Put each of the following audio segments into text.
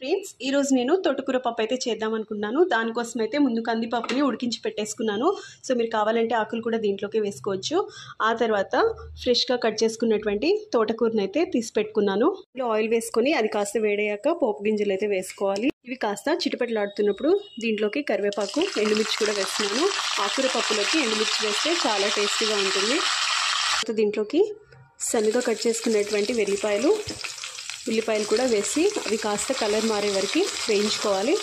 Friends ఈ రోజు నేను తోటకూర పప్పు అయితే చేద్దాం అనుకున్నాను. దానికోసం అయితే ముందు కందిపప్పుని ఉడికించి పెట్టేసుకున్నాను. సో మీరు కావాలంటే ఆకులు కూడా దీంట్లోకి వేసుకోవచ్చు. ఆ తర్వాత ఫ్రెష్గా కట్ చేసుకున్నటువంటి తోటకూరని అయితే తీసి పెట్టుకున్నాను. ఆయిల్ వేసుకొని అది కాస్త వేడయ్యాక పోపు గింజలు అయితే వేసుకోవాలి. ఇవి కాస్త చిటపటలాడుతున్నప్పుడు దీంట్లోకి కరివేపాకు, ఎండుమిర్చి కూడా వేస్తున్నాను. ఆకుకూర పప్పులోకి ఎండుమిర్చి వేస్తే చాలా టేస్టీగా ఉంటుంది. దీంట్లోకి సన్నగా కట్ చేసుకున్నటువంటి ఉల్లిపాయలు కూడా వేసి అవి కాస్త కలర్ మారే వరకు వేయించుకోవాలి.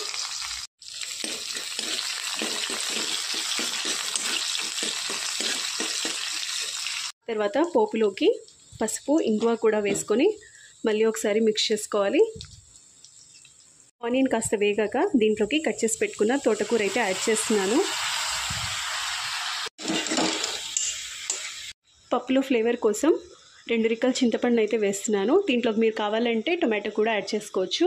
తర్వాత పోపులోకి పసుపు, ఇంగువ కూడా వేసుకొని మళ్ళీ ఒకసారి మిక్స్ చేసుకోవాలి. ఆనియన్ కాస్త వేగాక దీంట్లోకి కట్ చేసి పెట్టుకున్న తోటకూర అయితే యాడ్ చేస్తున్నాను. పప్పులో ఫ్లేవర్ కోసం 2 రిక్కల చింతపండు అయితే వేస్తున్నాను. దీంట్లోకి మీరు కావాలంటే టొమాటో కూడా యాడ్ చేసుకోవచ్చు.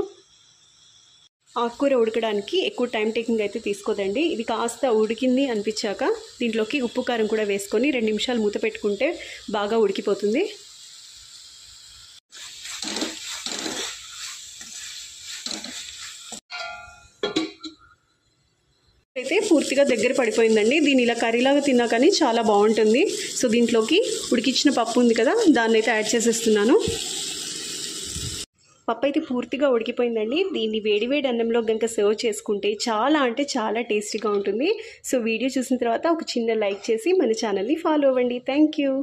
ఆకుకూర ఉడకడానికి ఎక్కువ టైం టేకింగ్ అయితే తీసుకోదండి. ఇది కాస్త ఉడికింది అనిపించాక దీంట్లోకి ఉప్పు, కారం కూడా వేసుకొని 2 నిమిషాలు మూత పెట్టుకుంటే బాగా ఉడికిపోతుంది. అయితే పూర్తిగా దగ్గర పడిపోయిందండి. దీని ఇలా కర్రీలాగా తిన్నా కానీ చాలా బాగుంటుంది. సో దీంట్లోకి ఉడికించిన పప్పు ఉంది కదా, దాన్ని అయితే యాడ్ చేసేస్తున్నాను. పప్పు అయితే పూర్తిగా ఉడికిపోయిందండి. దీన్ని వేడివేడి అన్నంలో కనుక సర్వ్ చేసుకుంటే చాలా అంటే చాలా టేస్టీగా ఉంటుంది. సో వీడియో చూసిన తర్వాత ఒక చిన్న లైక్ చేసి మన ఛానల్ని ఫాలో అవ్వండి. Thank you.